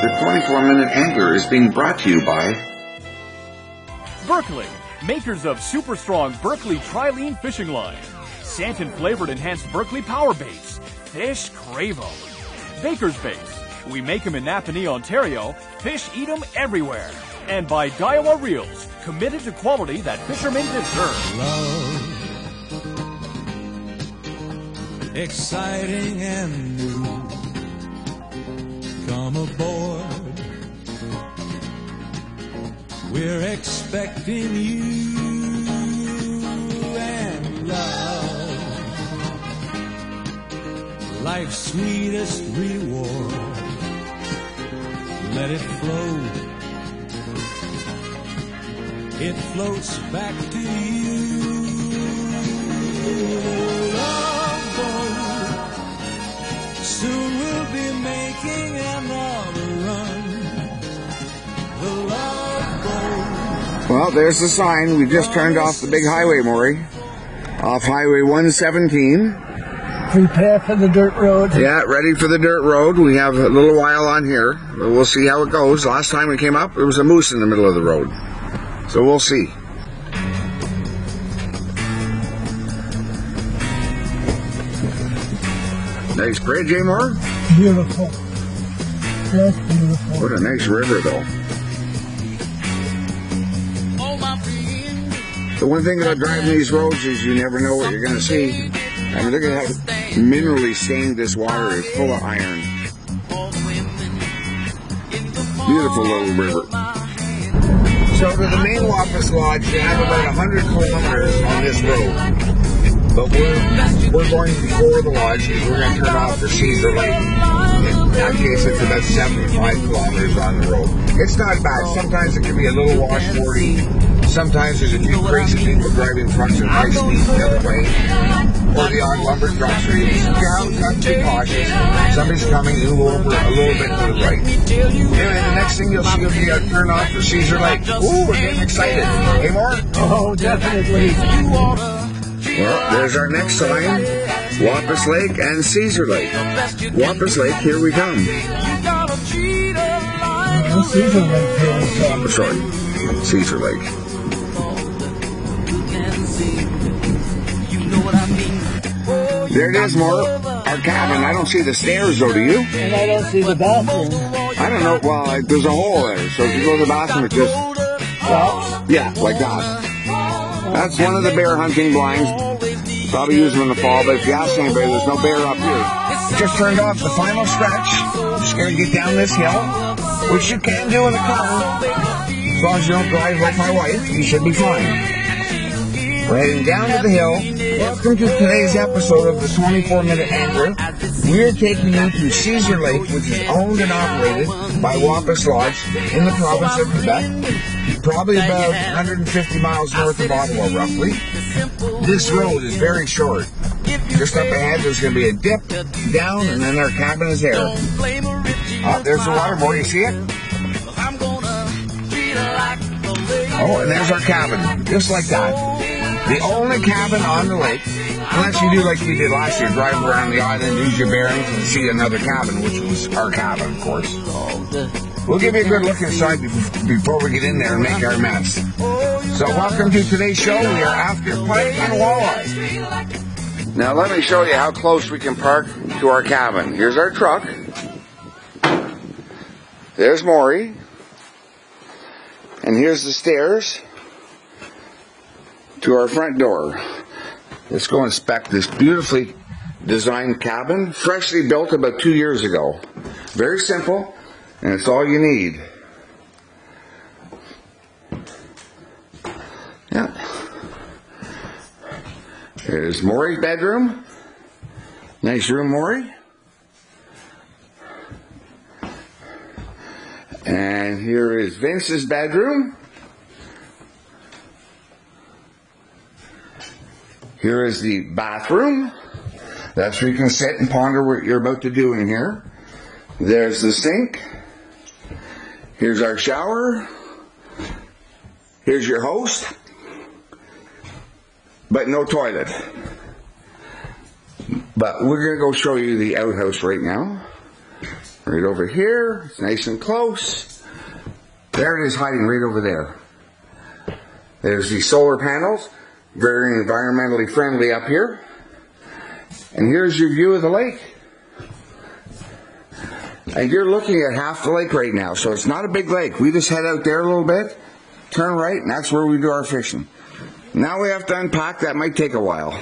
The 24-minute angler is being brought to you by Berkeley, makers of super strong Berkeley Trilene fishing line. Santon flavored enhanced Berkeley power baits. Fish Cravo. Baker's Base. We make them in Napanee, Ontario. Fish eat them everywhere. And by Daiwa Reels, committed to quality that fishermen deserve. Love, exciting and new. Come aboard. We're expecting you and love. Life's sweetest reward. Let it flow. It floats back to you. Love boat. Soon we'll be making another run. The love boat. Well, there's the sign. We just turned off the big highway, Maury. Off Highway 117. Prepare for the dirt road. Yeah, ready for the dirt road. We have a little while on here. We'll see how it goes. Last time we came up, there was a moose in the middle of the road. So we'll see. Nice bridge, eh, Moore? Beautiful. That's beautiful. What a nice river, though. The one thing about driving these roads is you never know what you're going to see. I mean, look at how minerally stained this water is, full of iron. Beautiful little river. So to the main Wapas Lodge, you have about 100 kilometers on this road. But we're going before the lodge because we're going to turn off for Ceizur Lake. In that case, it's about 75 kilometers on the road. It's not bad. Sometimes it can be a little washboardy. Sometimes there's a few crazy people driving trucks at high speed the other way. Or the odd lumber trucks. So you have to be cautious. Somebody's coming in over a little bit to the right. Anyway, the next thing you'll see will be a turn off for Ceizur Lake. Ooh, we're getting excited. Hey, Moore? Oh, definitely. Well, there's our next sign. Wapas Lake and Ceizur Lake. Wapas Lake, here we come. Ceizur Lake, here we come. Sorry, Ceizur Lake. There it is, Moore. Our cabin. I don't see the stairs, though, do you? And I don't see the bathroom. I don't know. Well, there's a hole there. So if you go to the bathroom, it just... Well, yeah, like that. That's one of the bear hunting blinds. Probably use them in the fall, but if you ask anybody, there's no bear up here. Just turned off the final stretch. Just going to get down this hill, which you can do in a car. As long as you don't drive like my wife, you should be fine. We're heading down to the hill. Welcome to today's episode of the 24-Minute Angler. We're taking you to Ceizur Lake, which is owned and operated by Wapas Lodge in the province of Quebec. Probably about 150 miles north of Ottawa, roughly. This road is very short. Just up ahead, there's going to be a dip down, and then our cabin is there. There's the water, boy. You see it? Oh, and there's our cabin. Just like that. The only cabin on the lake, unless you do like we did last year, drive around the island, use your bearings, and see another cabin, which was our cabin, of course. We'll give you a good look inside before we get in there and make our mess. So welcome to today's show. We are after pike and walleye. Now let me show you how close we can park to our cabin. Here's our truck. There's Maury. And here's the stairs to our front door. Let's go inspect this beautifully designed cabin, freshly built about 2 years ago. Very simple, and it's all you need. Yeah. There's Maury's bedroom. Nice room, Maury. And here is Vince's bedroom. Here is the bathroom. That's where you can sit and ponder what you're about to do in here. There's the sink. Here's our shower. Here's your host. But no toilet. But we're going to go show you the outhouse right now. Right over here. It's nice and close. There it is, hiding right over there. There's the solar panels. Very environmentally friendly up here. And here's your view of the lake. And you're looking at half the lake right now, so it's not a big lake. We just head out there a little bit, turn right, and that's where we do our fishing. Now we have to unpack. That might take a while.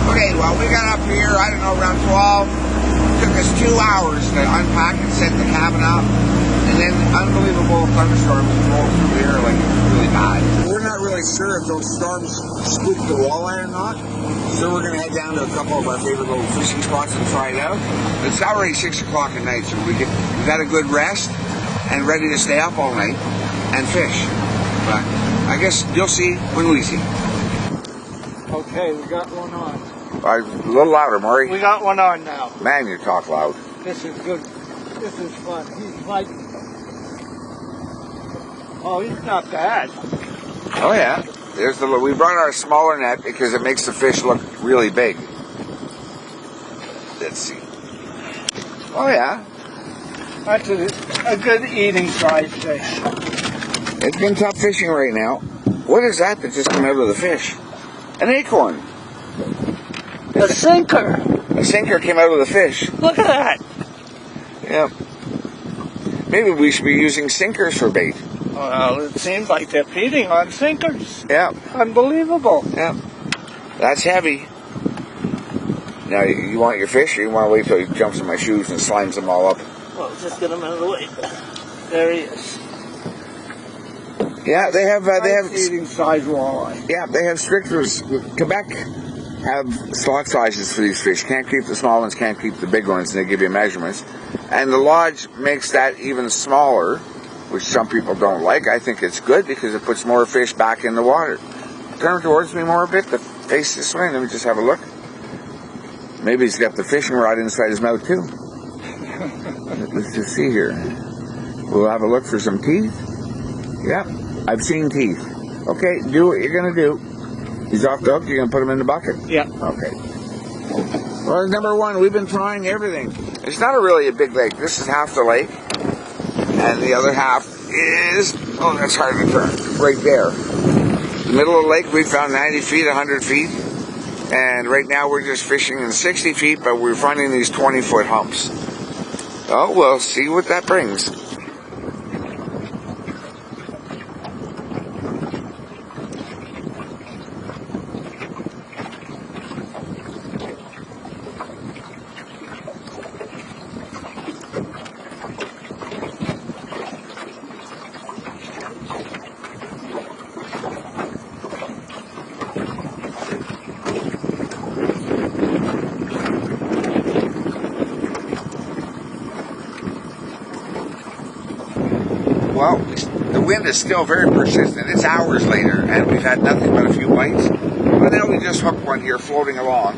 Okay, well, we got up here, I don't know, around 12. It took us 2 hours to unpack and set the cabin up. And then unbelievable thunderstorms rolled through here, like really bad. We're not really sure if those storms spooked the walleye or not. So we're going to head down to a couple of our favorite little fishing spots and try it out. It's already 6 o'clock at night, so we've had a good rest and ready to stay up all night and fish. But I guess you'll see when we see. Okay, we got one on. A little louder, Maury. We got one on now. Man, you talk loud. This is good. This is fun. He's fighting. Oh, he's not bad. Oh yeah. We brought our smaller net because it makes the fish look really big. Let's see. Oh yeah. That's a good eating size fish. It's been tough fishing right now. What is that just came out of the fish? An acorn. A sinker. A sinker came out of the fish. Look at that. Yeah. Maybe we should be using sinkers for bait. Well, it seems like they're feeding on sinkers. Yeah. Unbelievable. Yeah. That's heavy. Now, you want your fish, or you want to wait till he jumps in my shoes and slimes them all up? Well, just get him out of the way. There he is. Yeah, they have eating size walleye. Yeah, they have strict rules. Quebec have slot sizes for these fish. Can't keep the small ones, can't keep the big ones, and they give you measurements. And the lodge makes that even smaller, which some people don't like. I think it's good because it puts more fish back in the water. Turn towards me more a bit, the face this way, let me just have a look. Maybe he's got the fishing rod inside his mouth too. Let's just see here. We'll have a look for some teeth. Yeah, I've seen teeth. Okay, do what you're going to do. He's off the hook, you're going to put him in the bucket? Yeah. Okay. Well, number one, we've been trying everything. It's not really a big lake. This is half the lake. And the other half is, oh, that's hard to turn, right there. The middle of the lake, we found 90 feet, 100 feet. And right now we're just fishing in 60 feet, but we're finding these 20-foot humps. Oh, we'll see what that brings. Well, the wind is still very persistent. It's hours later, and we've had nothing but a few bites. But then we just hooked one here floating along.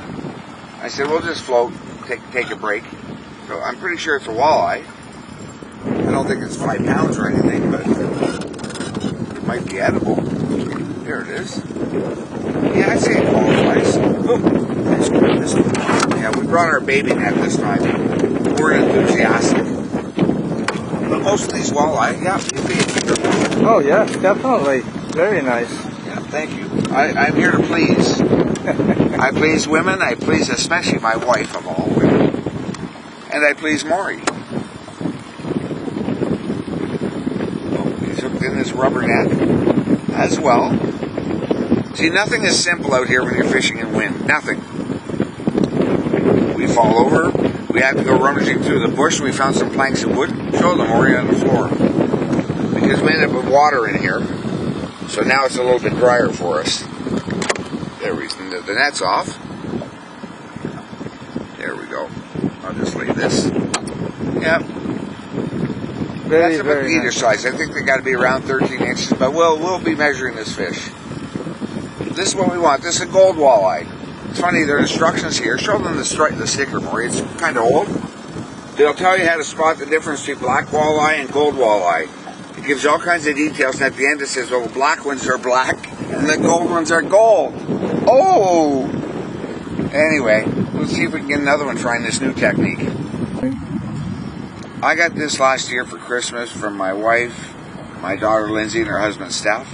I said, we'll just float, take a break. So I'm pretty sure it's a walleye. I don't think it's 5 pounds or anything, but it might be edible. There it is. Yeah, I'd say it qualifies. Oh, let's grab this one. Yeah, we brought our baby net this time. We're enthusiastic. But most of these walleye, yeah, you'd be a keeper. Oh, yeah, definitely. Very nice. Yeah, thank you. I'm here to please. I please women. I please especially my wife of all women. And I please Maury. Oh, he's hooked in this rubber net as well. See, nothing is simple out here when you're fishing in wind. Nothing. We fall over. We had to go rummaging through the bush. We found some planks of wood. Show them, Maury, on the floor. Because we ended up with water in here. So now it's a little bit drier for us. There we go. The net's off. There we go. I'll just leave this. Yep. That's about either size. I think they got to be around 13 inches, but we'll be measuring this fish. This is what we want. This is a gold walleye. It's funny, there are instructions here. Show them the sticker, Maury. It's kind of old. They'll tell you how to spot the difference between black walleye and gold walleye. It gives you all kinds of details, and at the end it says, well, the black ones are black, and the gold ones are gold. Oh! Anyway, let's see if we can get another one trying this new technique. I got this last year for Christmas from my wife, my daughter Lindsay, and her husband Steph.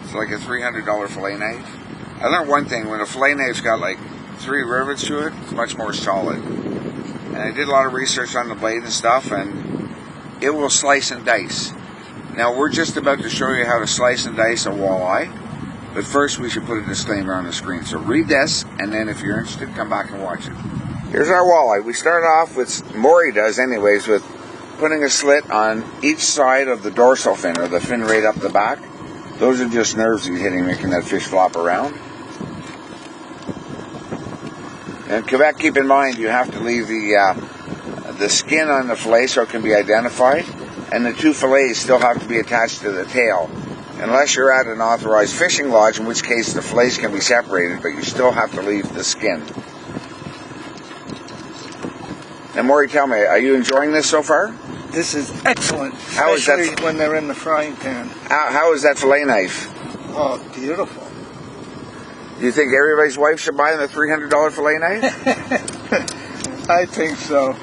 It's like a $300 fillet knife. I learned one thing, when a fillet knife's got like 3 rivets to it, it's much more solid. And I did a lot of research on the blade and stuff, and it will slice and dice. Now we're just about to show you how to slice and dice a walleye, but first we should put a disclaimer on the screen. So read this, and then if you're interested, come back and watch it. Here's our walleye. We start off with, Maury does anyways, with putting a slit on each side of the dorsal fin, or the fin right up the back. Those are just nerves he's hitting, making that fish flop around. In Quebec, keep in mind, you have to leave the skin on the fillet so it can be identified, and the 2 fillets still have to be attached to the tail. Unless you're at an authorized fishing lodge, in which case the fillets can be separated, but you still have to leave the skin. Now, Maury, tell me, are you enjoying this so far? This is excellent, How is that? especially when they're in the frying pan. How is that fillet knife? Oh, beautiful. Do you think everybody's wife should buy the $300 fillet knife? I think so.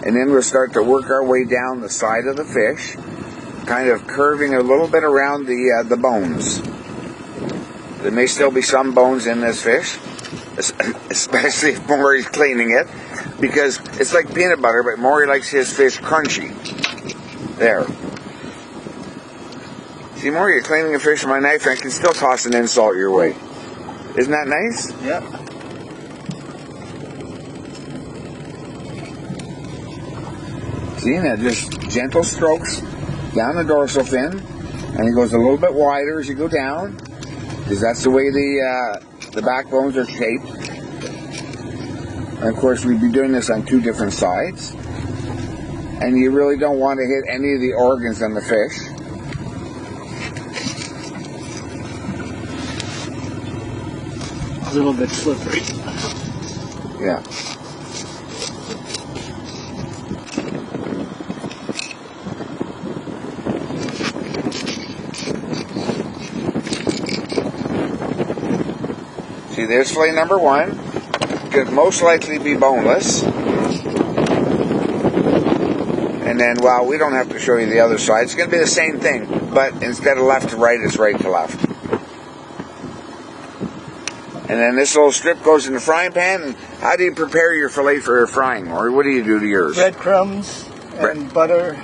And then we'll start to work our way down the side of the fish, kind of curving a little bit around the bones. There may still be some bones in this fish, especially if Maury's cleaning it, because it's like peanut butter, but Maury likes his fish crunchy. There. See, Maury, you're cleaning a fish with my knife, and I can still toss an insult your way. Isn't that nice? Yeah. See, now just gentle strokes down the dorsal fin, and it goes a little bit wider as you go down, because that's the way the backbones are shaped. And of course, we'd be doing this on 2 different sides, and you really don't want to hit any of the organs on the fish. A little bit slippery. Yeah. See, there's fillet number 1. Could most likely be boneless. And then, well, we don't have to show you the other side. It's going to be the same thing, but instead of left to right, it's right to left. And then this little strip goes in the frying pan. And how do you prepare your fillet for frying, or what do you do to yours? Breadcrumbs and butter.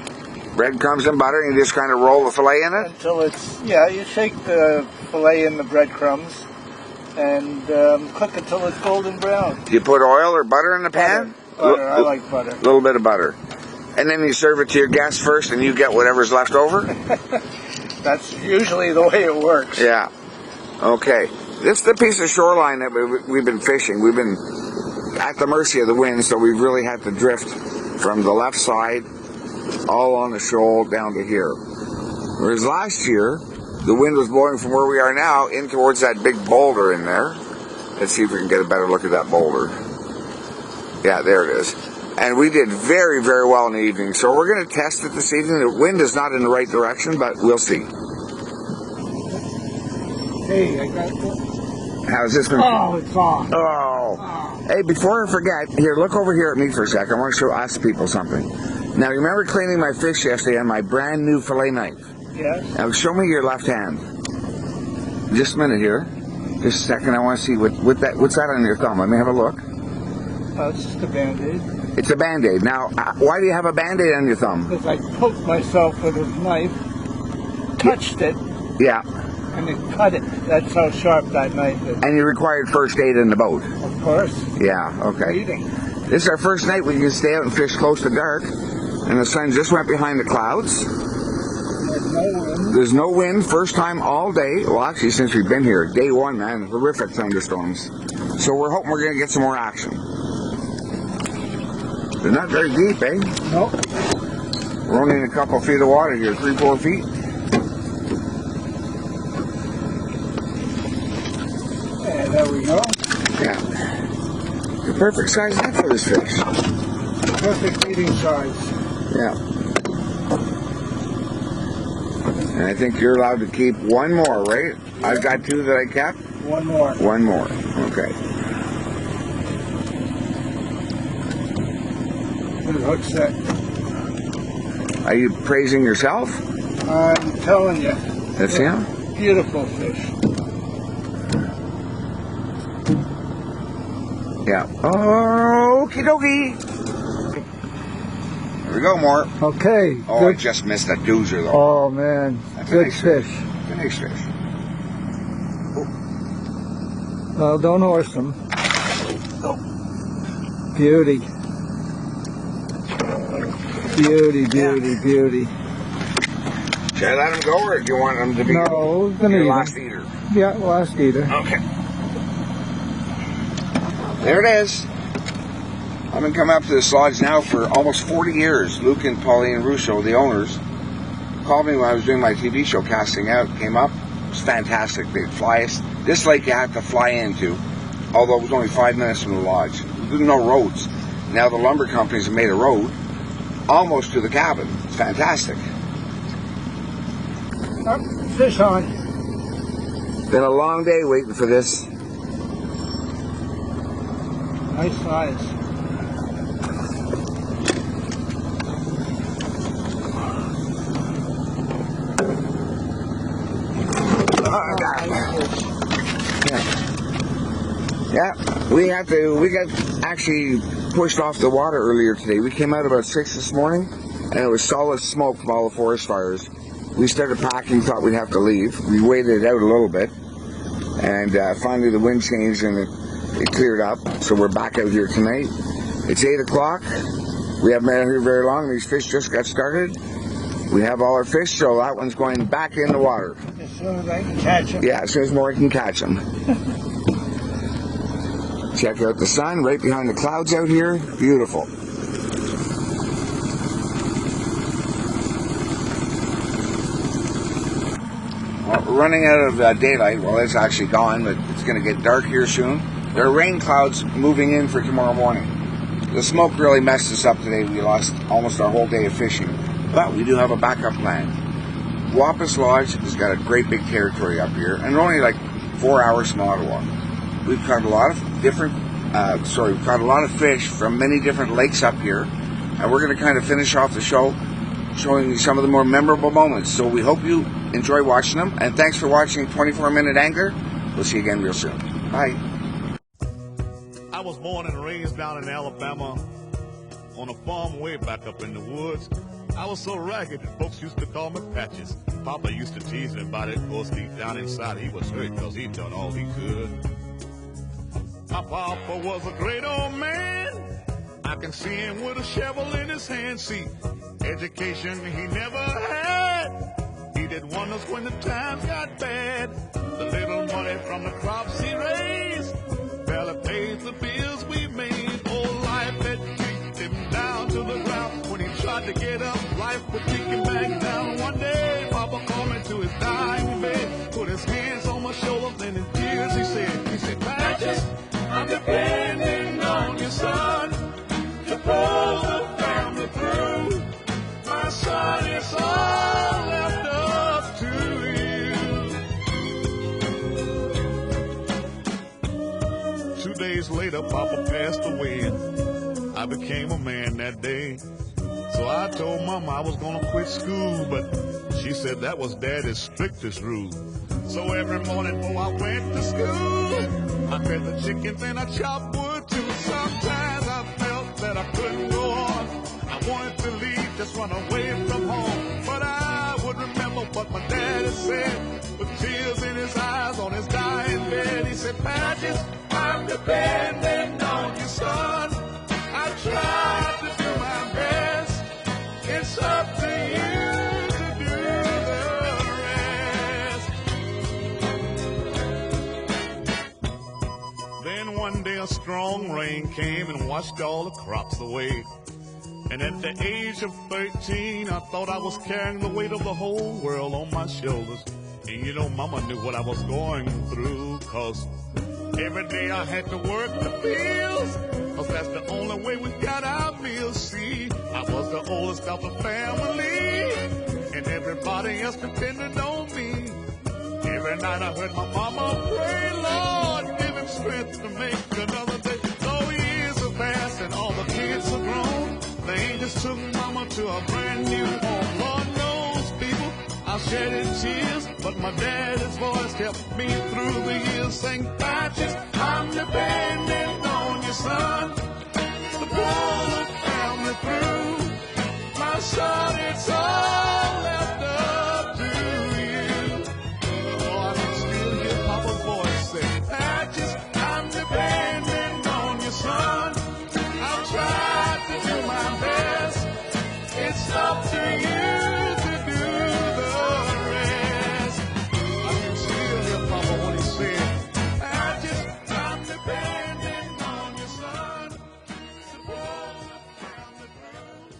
Breadcrumbs and butter, and you just kind of roll the fillet in it? Until it's, you shake the fillet in the breadcrumbs and cook until it's golden brown. Do you put oil or butter in the pan? Butter. I like butter. A little bit of butter. And then you serve it to your guests first, and you get whatever's left over? That's usually the way it works. Yeah. Okay. This is the piece of shoreline that we've been fishing. We've been at the mercy of the wind, so we've really had to drift from the left side all on the shoal down to here. Whereas last year, the wind was blowing from where we are now in towards that big boulder in there. Let's see if we can get a better look at that boulder. Yeah, there it is. And we did very, very well in the evening. So we're going to test it this evening. The wind is not in the right direction, but we'll see. Hey, I got it. How's this been? Oh, it's off. Oh. Hey, before I forget, here, look over here at me for a second. I want to ask people something. Now, remember cleaning my fish yesterday on my brand new fillet knife? Yes. Now, show me your left hand. Just a minute here. Just a second. I want to see what's that on your thumb. Let me have a look. It's just a Band-Aid. It's a Band-Aid. Now, why do you have a Band-Aid on your thumb? Because I poked myself with a knife, touched it, Yeah. and it cut it. That's how sharp that knife is. And you required first aid in the boat? Of course. Yeah, okay. Eating. This is our first night we can stay out and fish close to dark. And the sun just went behind the clouds. There's no wind. There's no wind, first time all day. Well, actually, since we've been here, day 1, man, horrific thunderstorms. So we're hoping we're going to get some more action. They're not very deep, eh? Nope. We're only in a couple feet of water here, 3-4 feet. Yeah, there we go. Yeah. The perfect size net for this fish. Perfect eating size. Yeah. And I think you're allowed to keep one more, right? I've got 2 that I kept. One more. One more. Okay. Good hook set. Are you praising yourself? I'm telling you. Let's see him. Beautiful fish. Yeah. Okie dokie. Here we go, more. Okay. Oh, good. I just missed a doozer though. Oh man, That's a good nice fish. It's a nice fish. Well, don't horse them. Beauty. Beauty, beauty, beauty. Should I let him go, or do you want him to be No, we're gonna your eat last him. eater? Yeah, last eater. Okay. There it is. I've been coming up to this lodge now for almost 40 years. Luke and Pauline Russo, the owners, called me when I was doing my TV show, Casting Out. Came up. It was fantastic. They'd fly us. This lake you had to fly into, although it was only 5 minutes from the lodge. There's no roads. Now the lumber companies have made a road almost to the cabin. It's fantastic. Fish on. Been a long day waiting for this. Nice size. Yeah, we got actually pushed off the water earlier today. We came out about 6 this morning, and it was solid smoke from all the forest fires. We started packing, thought we'd have to leave. We waited it out a little bit, and finally the wind changed and it cleared up. So we're back out here tonight. It's 8 o'clock. We haven't been out here very long. These fish just got started. We have all our fish, so that one's going back in the water. As soon as I can catch him. Yeah, as soon as Maury can catch them. Check out the sun right behind the clouds out here. Beautiful. Well, we're running out of daylight. Well, it's actually gone, but it's going to get dark here soon. There are rain clouds moving in for tomorrow morning. The smoke really messed us up today. We lost almost our whole day of fishing. But we do have a backup plan. Wapas Lodge has got a great big territory up here, and only like 4 hours from Ottawa. We've caught a lot of different, we've caught a lot of fish from many different lakes up here, and we're going to kind of finish off the show showing you some of the more memorable moments. So we hope you enjoy watching them, and thanks for watching 24-Minute Angler. We'll see you again real soon. Bye. I was born and raised down in Alabama on a farm way back up in the woods. I was so ragged that folks used to call me Patches. Papa used to tease me about it. Of course, deep down inside, he was hurt because he'd done all he could. My papa was a great old man. I can see him with a shovel in his hand. See, education he never had. He did wonders when the times got bad. The little money from the crops he raised barely paid the bills we made. Oh, life had kicked him down to the ground. When he tried to get up, life would kick him back down. One day, Papa called me to his dying bed, put his hands on my shoulders, and in tears he said, Patches, I'm depending on your son to pull the family through. My son, it's all left up to you. 2 days later, Papa passed away, and I became a man that day. So I told Mama I was gonna quit school, but she said that was Daddy's strictest rule. So every morning before I went to school, I fed the chickens and I chopped wood too. Sometimes I felt that I couldn't go on. I wanted to leave, just run away from home. But I would remember what my daddy said, with tears in his eyes on his dying bed. He said, Patches, I'm depending on you, son. I tried to do my best. It's up to you to do the rest. Then one day a strong rain came and washed all the crops away. And at the age of 13, I thought I was carrying the weight of the whole world on my shoulders. And you know, Mama knew what I was going through, 'cause every day I had to work the fields, 'cause that's the only way we got our meals. See, I was the oldest of the family, and everybody else depended on me. Every night I heard my mama pray, Lord, give him strength to make another day. So years have passed and all the kids are grown. The angels took mama to a brand new home. Lord knows, people, I shedded tears, but my daddy's voice kept me through the years. Saying, Patches, I'm depending on your son to pull the family through. My son, it's all left up to you. Oh, I can still hear Papa's voice say, Patches, I'm depending on your son. I've tried to do my best. It's up to you to do the rest. I can still hear Papa when he said, Patches, I'm depending on your son to pull the family through.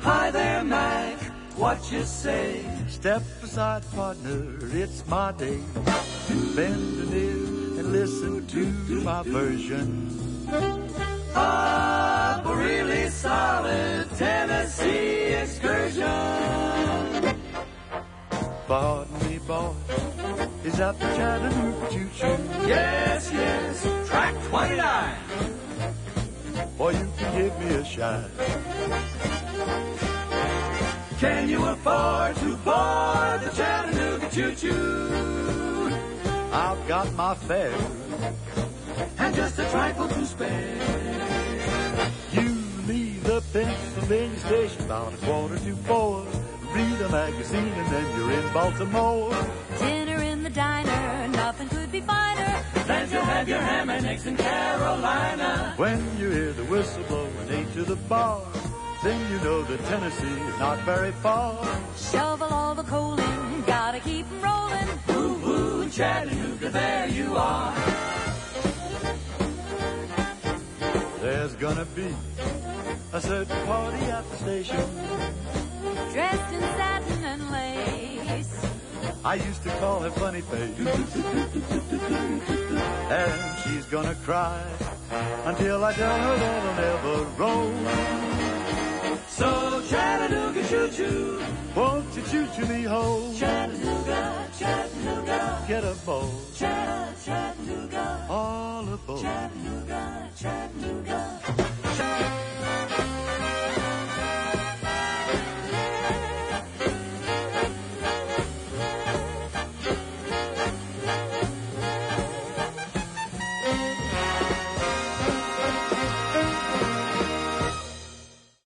Hi there, Mac, what you say? Step aside, partner, it's my day. Bend an ear and listen to my version of a really solid Tennessee excursion. Pardon me, boy, is that the Chattanooga choo-choo? Yes, yes, track 29. Boy, you can give me a shot. Can you afford to board the Chattanooga choo-choo? I've got my fare and just a trifle to spare. You leave the Pennsylvania station about 3:45. Read a magazine and then you're in Baltimore. Dinner in the diner, nothing could be finer Than to have your ham and eggs in Carolina. When you hear the whistle blow and 8 to the bar, then you know that Tennessee is not very far. Shovel all the coal in, gotta keep 'em rolling. Woo woo, Chattanooga, there you are. There's gonna be a certain party at the station, Dressed in satin and lace. I used to call her funny face. And she's gonna cry until I tell her that I'll never roll. So Chattanooga choo-choo, won't you choo-choo me home? Chattanooga, Chattanooga, Get a bowl, Chattanooga, all aboard. Chattanooga, Chattanooga.